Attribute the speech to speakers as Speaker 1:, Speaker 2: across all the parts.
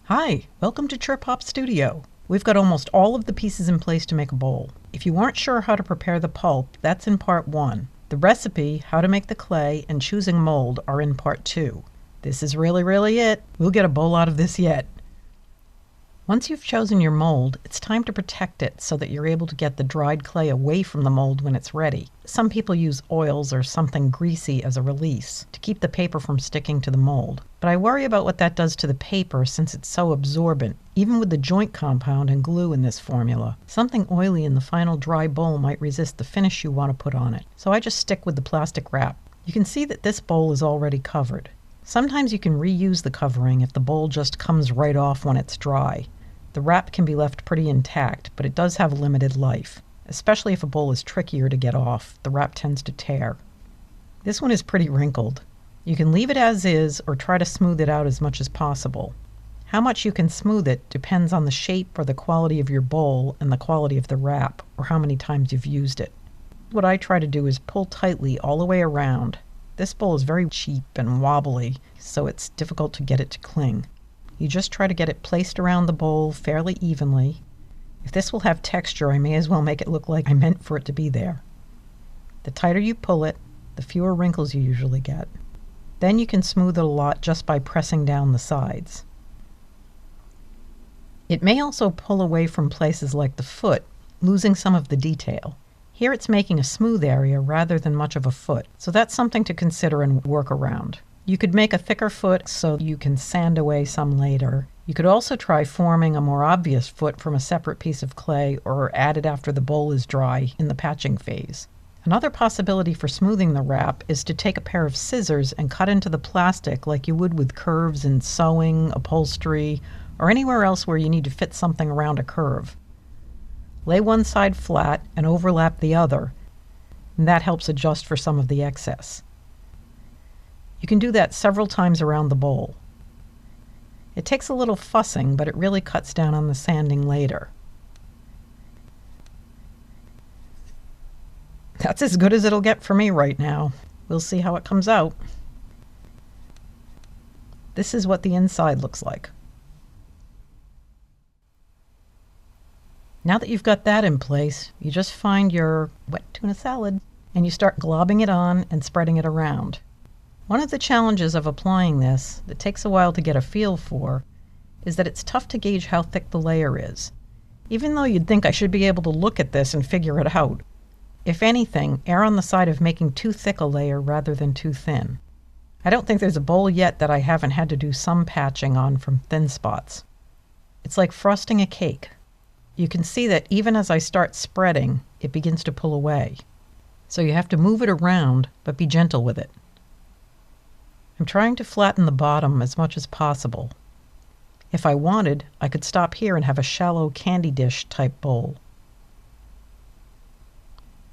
Speaker 1: Hi, welcome to Chirp Hop Studio. We've got almost all of the pieces in place to make a bowl. If you aren't sure how to prepare the pulp, that's in part 1. The recipe, how to make the clay, and choosing mold are in part 2. This is really it. We'll get a bowl out of this yet. Once you've chosen your mold, it's time to protect it so that you're able to get the dried clay away from the mold when it's ready. Some people use oils or something greasy as a release to keep the paper from sticking to the mold. But I worry about what that does to the paper since it's so absorbent. Even with the joint compound and glue in this formula, something oily in the final dry bowl might resist the finish you want to put on it. So I just stick with the plastic wrap. You can see that this bowl is already covered. Sometimes you can reuse the covering if the bowl just comes right off when it's dry. The wrap can be left pretty intact, but it does have limited life. Especially if a bowl is trickier to get off, the wrap tends to tear. This one is pretty wrinkled. You can leave it as is or try to smooth it out as much as possible. How much you can smooth it depends on the shape or the quality of your bowl and the quality of the wrap, or how many times you've used it. What I try to do is pull tightly all the way around. This bowl is very cheap and wobbly, so it's difficult to get it to cling. You just try to get it placed around the bowl fairly evenly. If this will have texture, I may as well make it look like I meant for it to be there. The tighter you pull it, the fewer wrinkles you usually get. Then you can smooth it a lot just by pressing down the sides. It may also pull away from places like the foot, losing some of the detail. Here it's making a smooth area rather than much of a foot, so that's something to consider and work around. You could make a thicker foot so you can sand away some later. You could also try forming a more obvious foot from a separate piece of clay or add it after the bowl is dry in the patching phase. Another possibility for smoothing the wrap is to take a pair of scissors and cut into the plastic like you would with curves in sewing, upholstery, or anywhere else where you need to fit something around a curve. Lay one side flat and overlap the other, and that helps adjust for some of the excess. You can do that several times around the bowl. It takes a little fussing, but it really cuts down on the sanding later. That's as good as it'll get for me right now. We'll see how it comes out. This is what the inside looks like. Now that you've got that in place, you just find your wet tuna salad and you start globbing it on and spreading it around. One of the challenges of applying this, that takes a while to get a feel for, is that it's tough to gauge how thick the layer is. Even though you'd think I should be able to look at this and figure it out. If anything, err on the side of making too thick a layer rather than too thin. I don't think there's a bowl yet that I haven't had to do some patching on from thin spots. It's like frosting a cake. You can see that even as I start spreading, it begins to pull away. So you have to move it around, but be gentle with it. I'm trying to flatten the bottom as much as possible. If I wanted, I could stop here and have a shallow candy dish type bowl.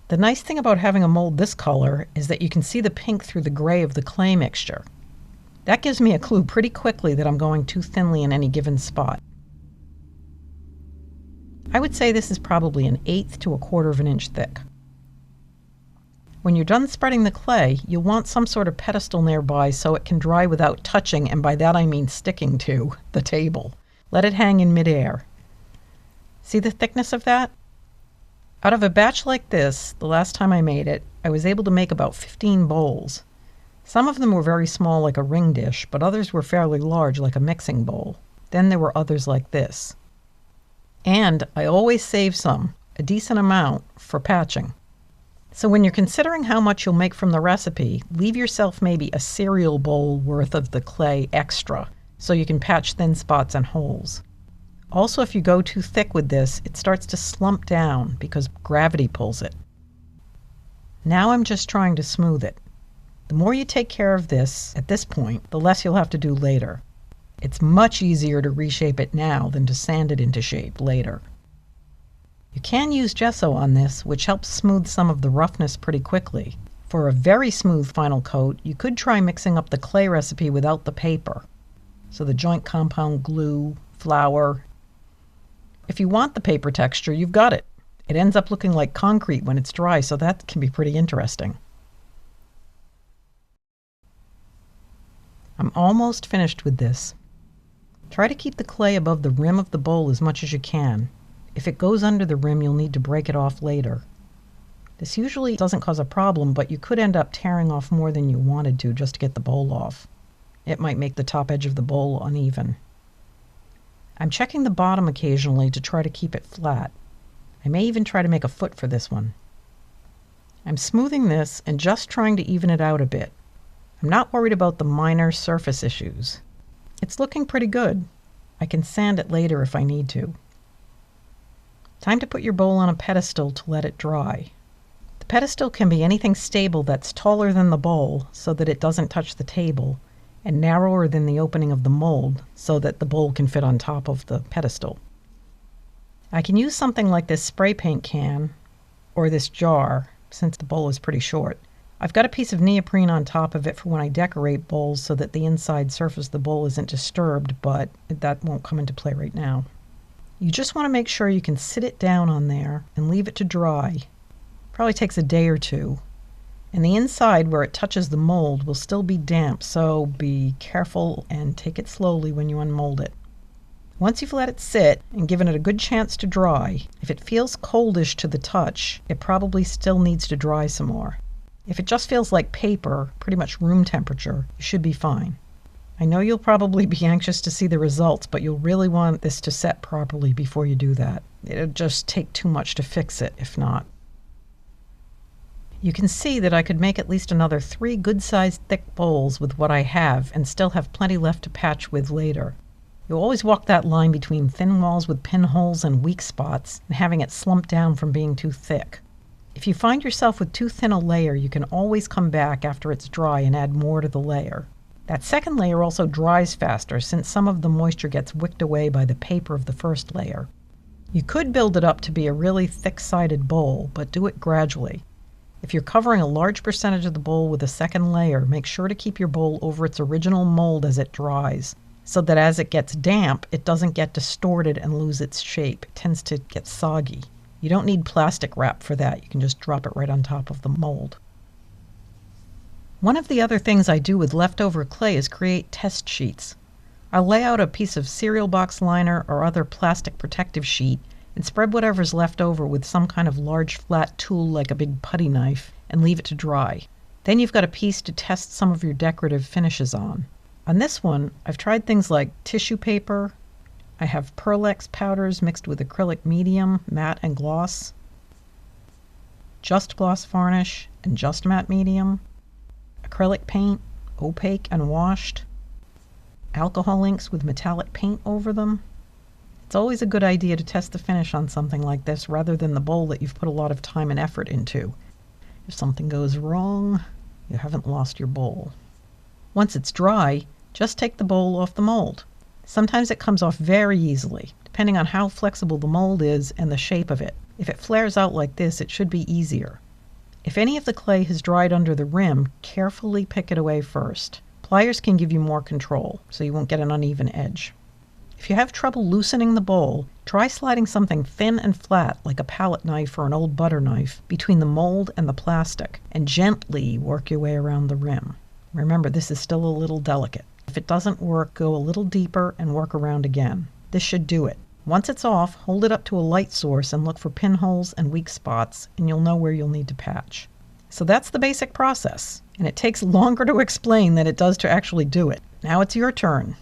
Speaker 1: The nice thing about having a mold this color is that you can see the pink through the gray of the clay mixture. That gives me a clue pretty quickly that I'm going too thinly in any given spot. I would say this is probably 1/8 to 1/4 of an inch thick. When you're done spreading the clay, you'll want some sort of pedestal nearby so it can dry without touching, and by that I mean sticking to, the table. Let it hang in midair. See the thickness of that? Out of a batch like this, the last time I made it, I was able to make about 15 bowls. Some of them were very small like a ring dish, but others were fairly large like a mixing bowl. Then there were others like this. And I always save some, a decent amount, for patching. So when you're considering how much you'll make from the recipe, leave yourself maybe a cereal bowl worth of the clay extra, so you can patch thin spots and holes. Also, if you go too thick with this, it starts to slump down because gravity pulls it. Now I'm just trying to smooth it. The more you take care of this at this point, the less you'll have to do later. It's much easier to reshape it now than to sand it into shape later. You can use gesso on this, which helps smooth some of the roughness pretty quickly. For a very smooth final coat, you could try mixing up the clay recipe without the paper. So the joint compound glue, flour. If you want the paper texture, you've got it. It ends up looking like concrete when it's dry, so that can be pretty interesting. I'm almost finished with this. Try to keep the clay above the rim of the bowl as much as you can. If it goes under the rim, you'll need to break it off later. This usually doesn't cause a problem, but you could end up tearing off more than you wanted to just to get the bowl off. It might make the top edge of the bowl uneven. I'm checking the bottom occasionally to try to keep it flat. I may even try to make a foot for this one. I'm smoothing this and just trying to even it out a bit. I'm not worried about the minor surface issues. It's looking pretty good. I can sand it later if I need to. Time to put your bowl on a pedestal to let it dry. The pedestal can be anything stable that's taller than the bowl so that it doesn't touch the table, and narrower than the opening of the mold so that the bowl can fit on top of the pedestal. I can use something like this spray paint can or this jar since the bowl is pretty short. I've got a piece of neoprene on top of it for when I decorate bowls so that the inside surface of the bowl isn't disturbed, but that won't come into play right now. You just want to make sure you can sit it down on there and leave it to dry. Probably takes a day or two. And the inside where it touches the mold will still be damp, so be careful and take it slowly when you unmold it. Once you've let it sit and given it a good chance to dry, if it feels coldish to the touch, it probably still needs to dry some more. If it just feels like paper, pretty much room temperature, you should be fine. I know you'll probably be anxious to see the results, but you'll really want this to set properly before you do that. It'll just take too much to fix it if not. You can see that I could make at least another 3 good-sized thick bowls with what I have and still have plenty left to patch with later. You'll always walk that line between thin walls with pinholes and weak spots and having it slump down from being too thick. If you find yourself with too thin a layer, you can always come back after it's dry and add more to the layer. That second layer also dries faster since some of the moisture gets wicked away by the paper of the first layer. You could build it up to be a really thick-sided bowl, but do it gradually. If you're covering a large percentage of the bowl with a second layer, make sure to keep your bowl over its original mold as it dries, so that as it gets damp, it doesn't get distorted and lose its shape. It tends to get soggy. You don't need plastic wrap for that. You can just drop it right on top of the mold. One of the other things I do with leftover clay is create test sheets. I'll lay out a piece of cereal box liner or other plastic protective sheet and spread whatever's left over with some kind of large flat tool like a big putty knife and leave it to dry. Then you've got a piece to test some of your decorative finishes on. On this one, I've tried things like tissue paper. I have Pearlex powders mixed with acrylic medium, matte and gloss, just gloss varnish and just matte medium, acrylic paint, opaque and washed, alcohol inks with metallic paint over them. It's always a good idea to test the finish on something like this rather than the bowl that you've put a lot of time and effort into. If something goes wrong, you haven't lost your bowl. Once it's dry, just take the bowl off the mold. Sometimes it comes off very easily, depending on how flexible the mold is and the shape of it. If it flares out like this, it should be easier. If any of the clay has dried under the rim, carefully pick it away first. Pliers can give you more control, so you won't get an uneven edge. If you have trouble loosening the bowl, try sliding something thin and flat, like a palette knife or an old butter knife, between the mold and the plastic, and gently work your way around the rim. Remember, this is still a little delicate. If it doesn't work, go a little deeper and work around again. This should do it. Once it's off, hold it up to a light source and look for pinholes and weak spots, and you'll know where you'll need to patch. So that's the basic process, and it takes longer to explain than it does to actually do it. Now it's your turn.